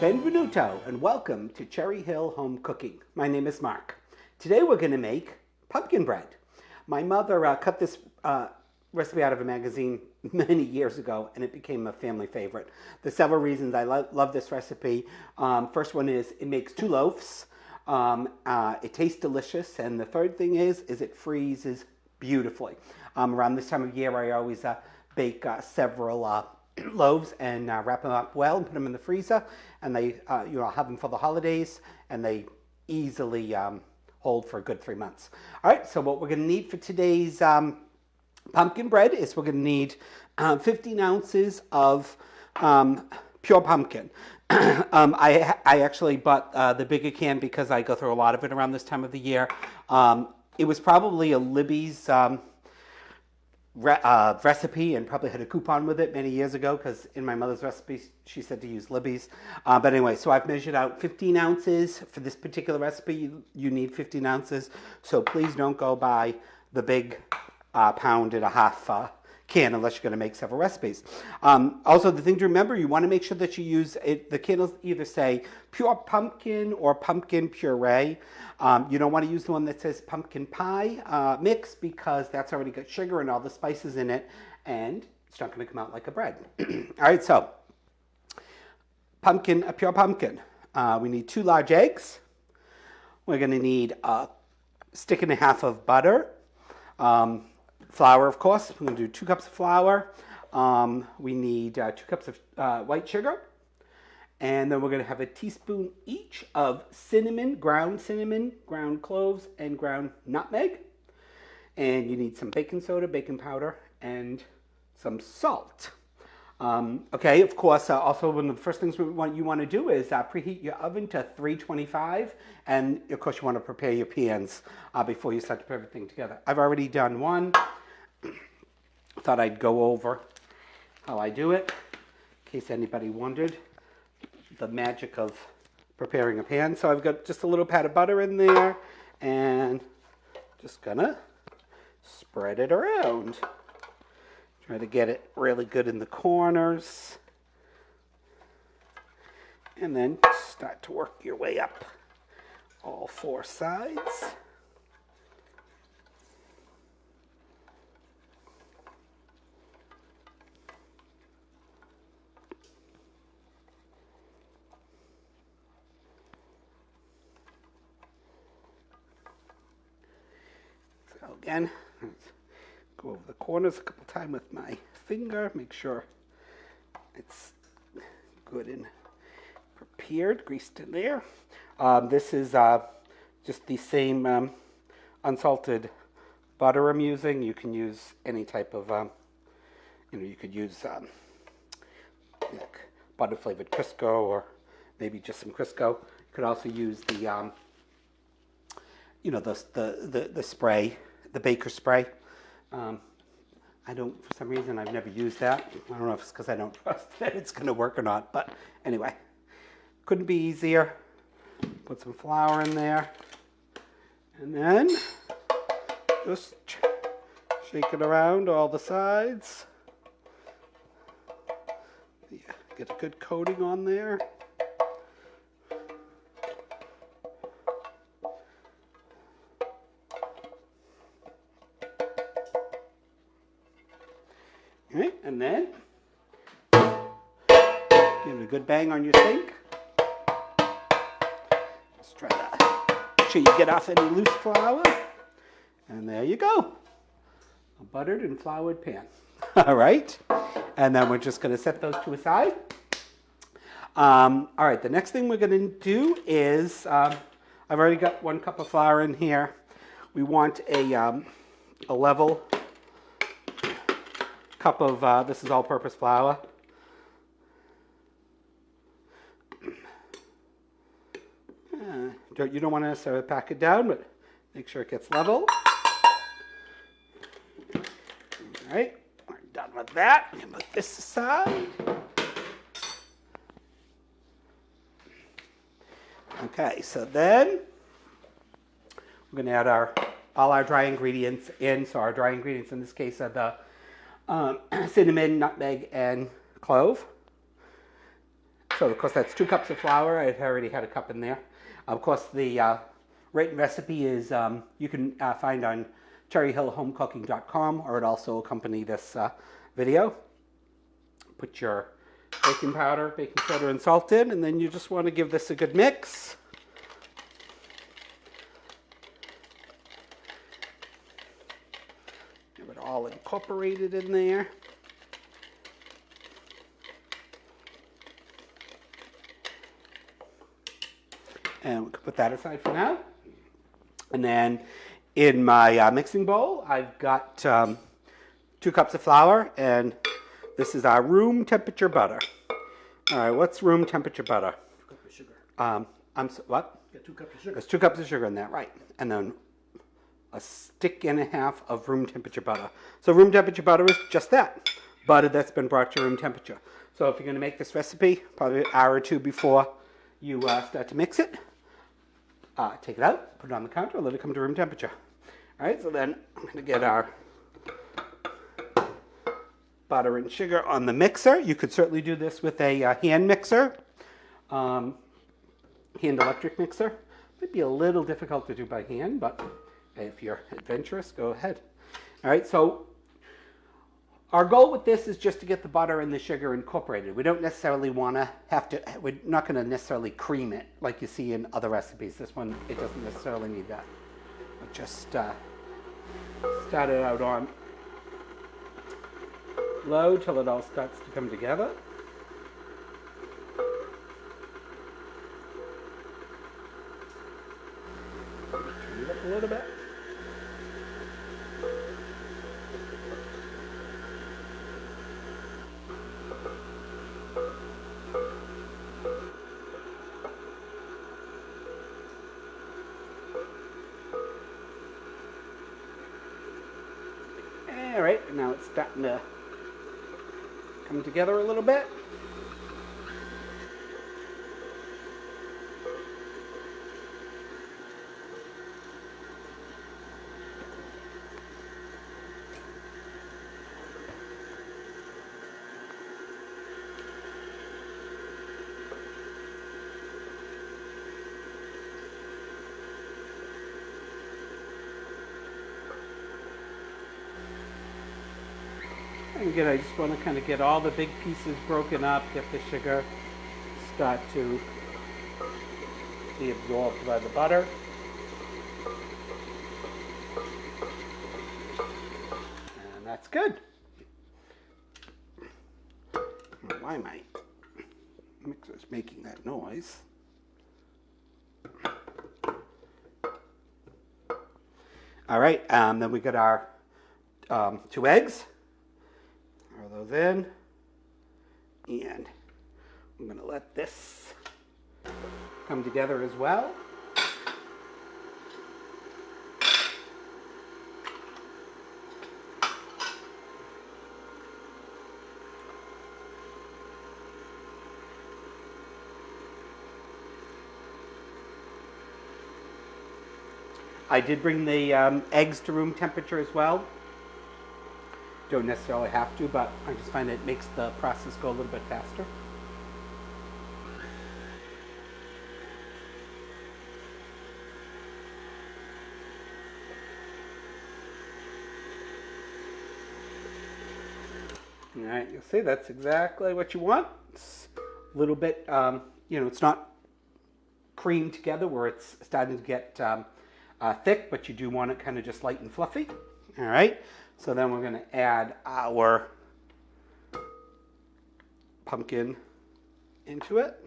Benvenuto and welcome to Cherry Hill Home Cooking. My name is Mark. Today we're going to make pumpkin bread. My mother cut this recipe out of a magazine many years ago and it became a family favorite. There's several reasons I love this recipe. First one is it makes 2 loaves. It tastes delicious, and the third thing is it freezes beautifully. Around this time of year I always bake several loaves and wrap them up well and put them in the freezer, and they have them for the holidays, and they easily hold for a good 3 months. All right, so what we're going to need for today's pumpkin bread is we're going to need 15 ounces of pure pumpkin. I actually bought the bigger can because I go through a lot of it around this time of the year. It was probably a Libby's recipe, and probably had a coupon with it many years ago, because in my mother's recipe she said to use Libby's. But anyway, so I've measured out 15 ounces. For this particular recipe, you need 15 ounces. So please don't go buy the big pound and a half can unless you're going to make several recipes. Also, the thing to remember, you want to make sure that you use it. The can will either say pure pumpkin or pumpkin puree. You don't want to use the one that says pumpkin pie mix, because that's already got sugar and all the spices in it, and it's not going to come out like a bread. All right, so pumpkin, a pure pumpkin. We need 2 large eggs. We're going to need a stick and a half of butter. Flour, of course. We're going to do 2 cups of flour. We need 2 cups of white sugar. And then we're going to have a teaspoon each of cinnamon, ground cloves, and ground nutmeg. And you need some baking soda, baking powder, and some salt. Okay, of course, also one of the first things you want to do is preheat your oven to 325. And of course, you want to prepare your pans before you start to put everything together. I've already done one. Thought I'd go over how I do it, in case anybody wondered the magic of preparing a pan. So I've got just a little pat of butter in there, and just gonna spread it around. Try to get it really good in the corners, and then start to work your way up all 4 sides. So again, go over the corners a couple times with my finger, make sure it's good and prepared, greased in there. This is just the same unsalted butter I'm using. You can use any type of, you could use like butter flavored Crisco, or maybe just some Crisco. You could also use the, the spray, the baker spray. I don't, for some reason, I've never used that. I don't know if it's because I don't trust that it's going to work or not, but anyway, couldn't be easier. Put some flour in there, and then just shake it around all the sides. Get a good coating on there. Okay, and then give it a good bang on your sink. Let's try that. Make sure you get off any loose flour. And there you go. A buttered and floured pan. All right. And then we're just going to set those to a side. All right, the next thing we're going to do is, I've already got 1 cup of flour in here. We want a level cup of, this is all-purpose flour. You don't want to necessarily pack it down, but make sure it gets level. All right, we're done with that. We can put this aside. Okay, so then we're going to add all our dry ingredients in. So our dry ingredients in this case are the cinnamon, nutmeg, and clove. So of course that's 2 cups of flour. I already had a cup in there. Of course the written recipe is you can find on cherryhillhomecooking.com, or it also accompany this video. Put your baking powder, baking soda, and salt in, and then you just want to give this a good mix. Give it all incorporated in there. And we can put that aside for now. And then in my mixing bowl, I've got 2 cups of flour, and this is our room temperature butter. All right, what's room temperature butter? 2 cups of sugar. What? Yeah, 2 cups of sugar. There's 2 cups of sugar in that, right? And then a stick and a half of room temperature butter. So room temperature butter is just that, butter that's been brought to room temperature. So if you're going to make this recipe, probably an hour or 2 before you start to mix it, take it out, put it on the counter, let it come to room temperature. All right, so then I'm going to get our butter and sugar on the mixer. You could certainly do this with a hand mixer, hand electric mixer. Might be a little difficult to do by hand, but if you're adventurous, go ahead. All right, so our goal with this is just to get the butter and the sugar incorporated. We don't necessarily want to we're not going to necessarily cream it like you see in other recipes. This one, it doesn't necessarily need that. But just start it out on low till it all starts to come together. Turn it up a little bit. All right, and now it's starting to come together a little bit. And again, I just want to kind of get all the big pieces broken up, get the sugar start to be absorbed by the butter. And that's good. Why my mixer's making that noise? All right, then we got our 2 eggs. Throw those in, and I'm going to let this come together as well. I did bring the eggs to room temperature as well. Don't necessarily have to, but I just find it makes the process go a little bit faster. All right, you'll see that's exactly what you want. It's a little bit, it's not creamed together where it's starting to get thick, but you do want it kind of just light and fluffy. All right. So then we're going to add our pumpkin into it.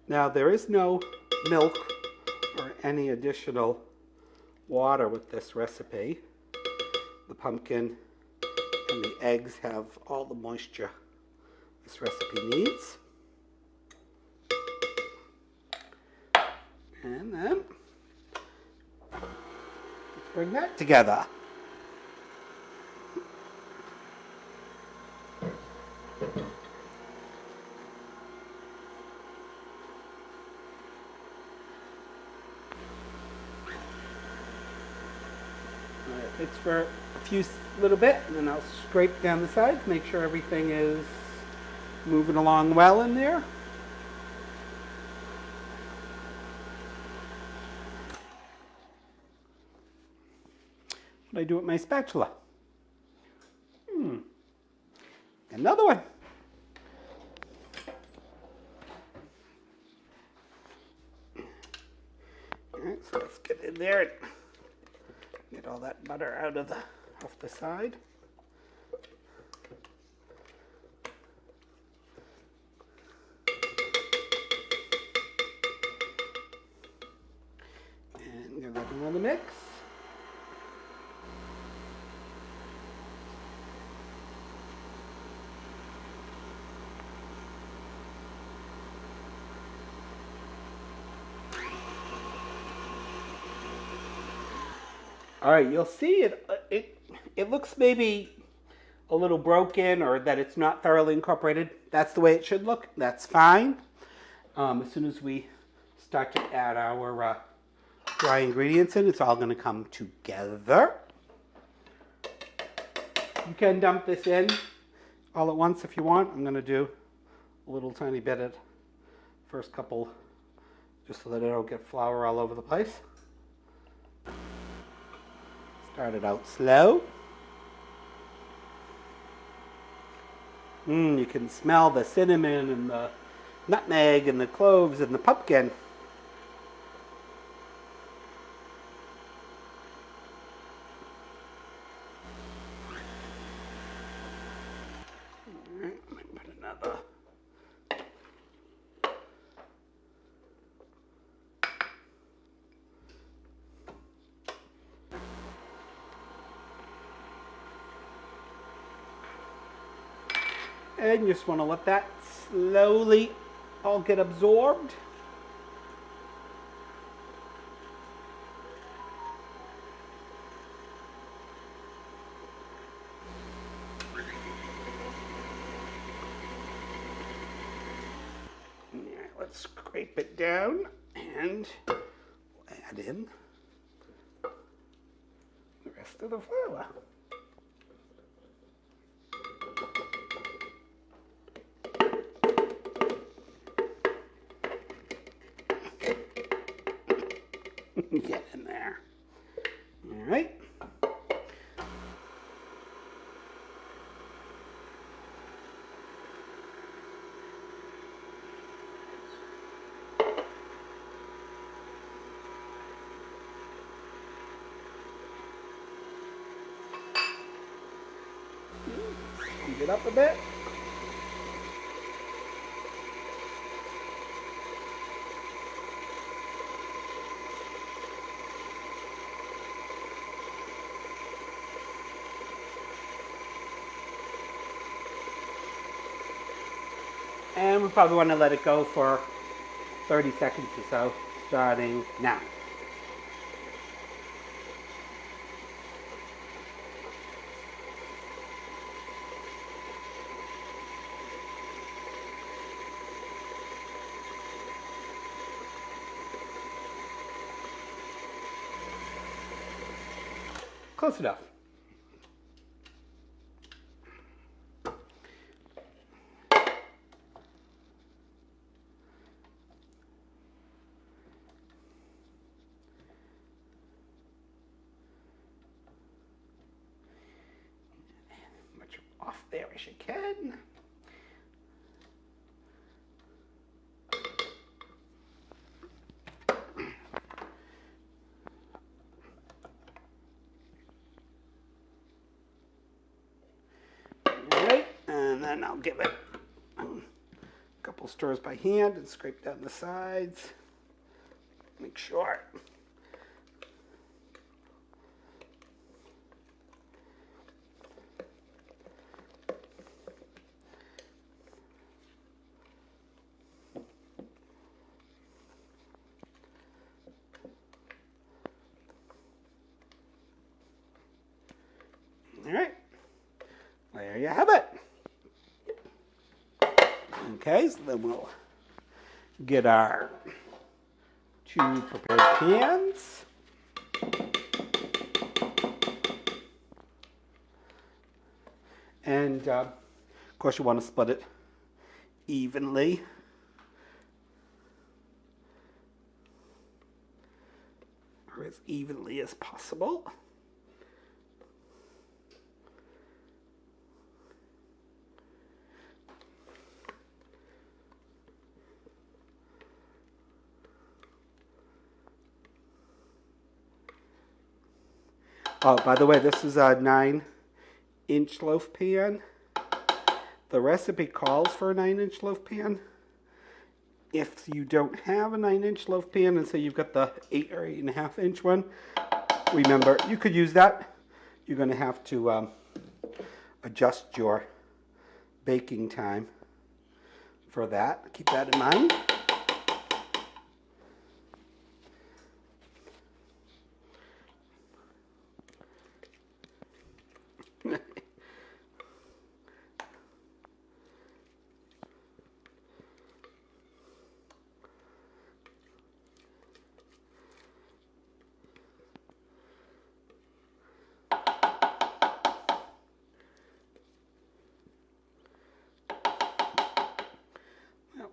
Now there is no milk or any additional water with this recipe. The pumpkin and the eggs have all the moisture this recipe needs. And then let's bring that together. It's for a few little bit, and then I'll scrape down the sides, make sure everything is moving along well in there. What do I do with my spatula? Another one. All right, so let's get in there and get all that butter out of off the side. And give that another mix. All right, you'll see it looks maybe a little broken or that it's not thoroughly incorporated. That's the way it should look. That's fine. As soon as we start to add our dry ingredients in, it's all going to come together. You can dump this in all at once if you want. I'm going to do a little tiny bit at first couple just so that I don't get flour all over the place. Start it out slow. You can smell the cinnamon and the nutmeg and the cloves and the pumpkin. All right, let me put another. And you just want to let that slowly all get absorbed. All right, let's scrape it down and add in the rest of the flour. Get in there. All right. Squeeze it up a bit. And we probably want to let it go for 30 seconds or so, starting now. Close enough. Much off there as you can. And then I'll give it a couple stirs by hand and scrape down the sides. Make sure. All right, there you have it. Okay, so then we'll get our 2 prepared pans. And of course you want to split it evenly. Or as evenly as possible. Oh, by the way, this is a 9-inch loaf pan. The recipe calls for a 9-inch loaf pan. If you don't have a 9-inch loaf pan and say you've got the 8 or 8.5-inch one, remember, you could use that. You're going to have to adjust your baking time for that. Keep that in mind.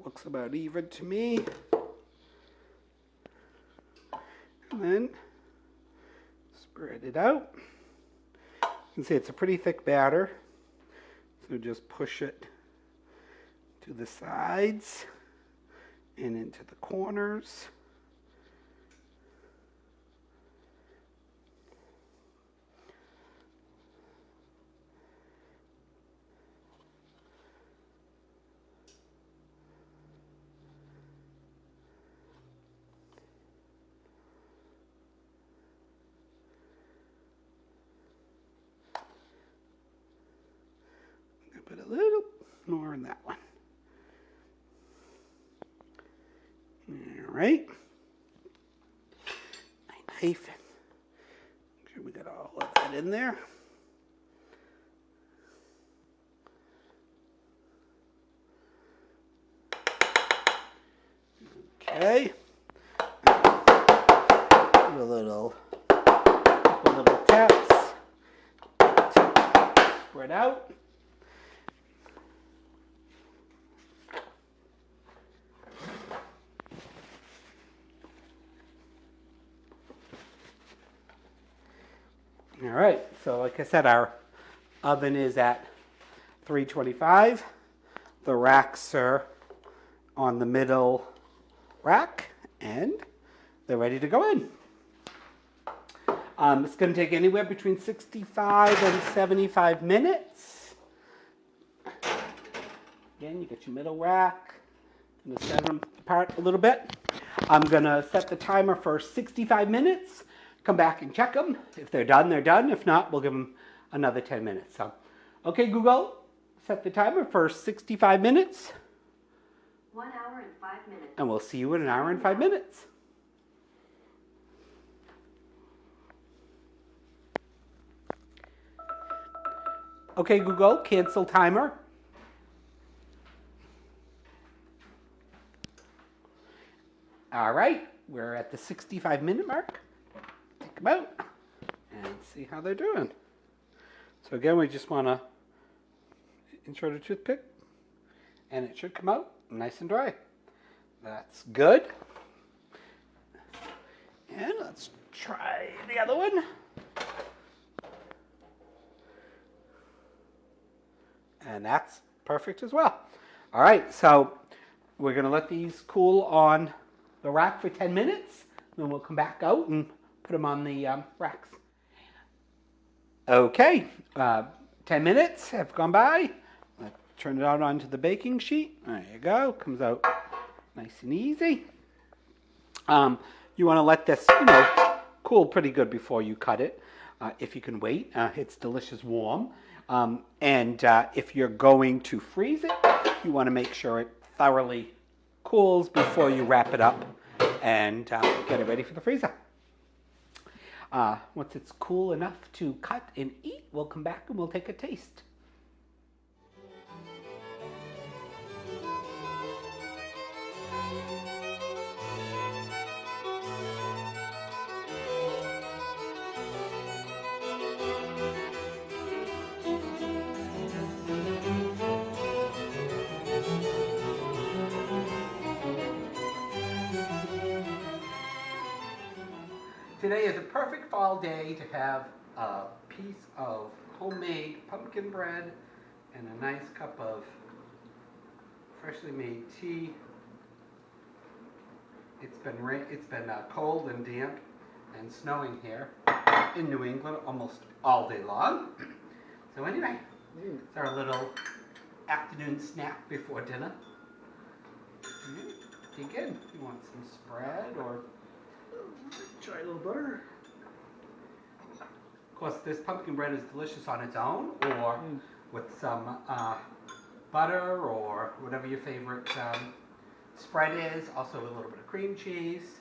Looks about even to me. And then spread it out. You can see it's a pretty thick batter. So just push it to the sides and into the corners. Put a little more in that one. All right. My knife. Make sure we got all of that in there. Okay. Do a little taps. Spread out. All right, so like I said, our oven is at 325. The racks are on the middle rack, and they're ready to go in. It's going to take anywhere between 65 and 75 minutes. Again, you get your middle rack. I'm going to set them apart a little bit. I'm going to set the timer for 65 minutes. Come back and check them. If they're done, they're done. If not, we'll give them another 10 minutes. So, okay, Google, set the timer for 65 minutes. 1 hour and 5 minutes. And we'll see you in an hour and 5 minutes. Okay, Google, cancel timer. All right, we're at the 65-minute mark. Take them out and see how they're doing. So again, we just want to insert a toothpick, and it should come out nice and dry. That's good. And let's try the other one. And that's perfect as well. All right, so we're going to let these cool on the rack for 10 minutes. Then we'll come back out and put them on the racks. Okay, 10 minutes have gone by. Let's turn it out onto the baking sheet. There you go. Comes out nice and easy. You want to let this, cool pretty good before you cut it. If you can wait, it's delicious warm. And if you're going to freeze it, you want to make sure it thoroughly cools before you wrap it up and get it ready for the freezer. Once it's cool enough to cut and eat, we'll come back and we'll take a taste. today is a perfect fall day to have a piece of homemade pumpkin bread and a nice cup of freshly made tea. It's been cold and damp and snowing here in New England almost all day long. So anyway, it's our little afternoon snack before dinner. Dig in. You want some spread or Try a little butter. Of course, this pumpkin bread is delicious on its own, or with some butter, or whatever your favorite spread is. Also, with a little bit of cream cheese.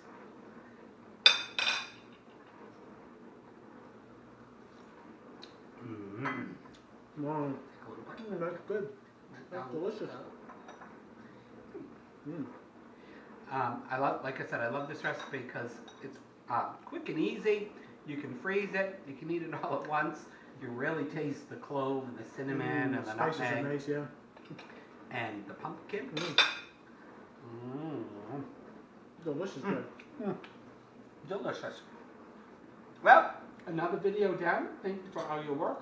Wow. That's good. That's delicious. Like I said, I love this recipe because it's quick and easy. You can freeze it. You can eat it all at once. You really taste the clove and the cinnamon and the spices nutmeg are nice, yeah. and the pumpkin. Delicious bread. Delicious. Well, another video down. Thank you for all your work.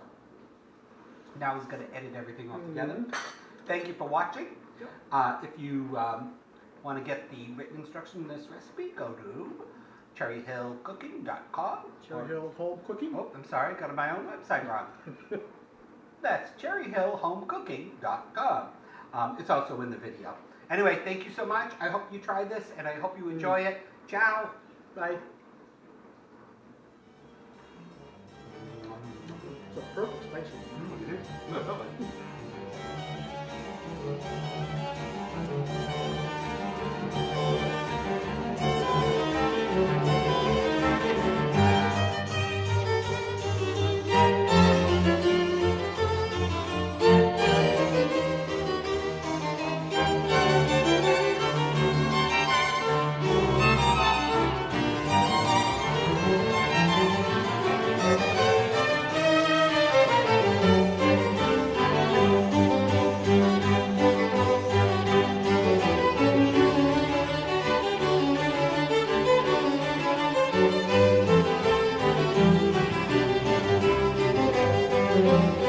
Now he's going to edit everything all together. Thank you for watching. If you want to get the written instruction in this recipe, go to cherryhillcooking.com. Cherry Hill Home Cooking. Oh, I'm sorry, got my own website wrong. That's cherryhillhomecooking.com. It's also in the video. Anyway, thank you so much. I hope you try this, and I hope you enjoy it. Ciao. Bye. It's a perfect spicy. Thank you.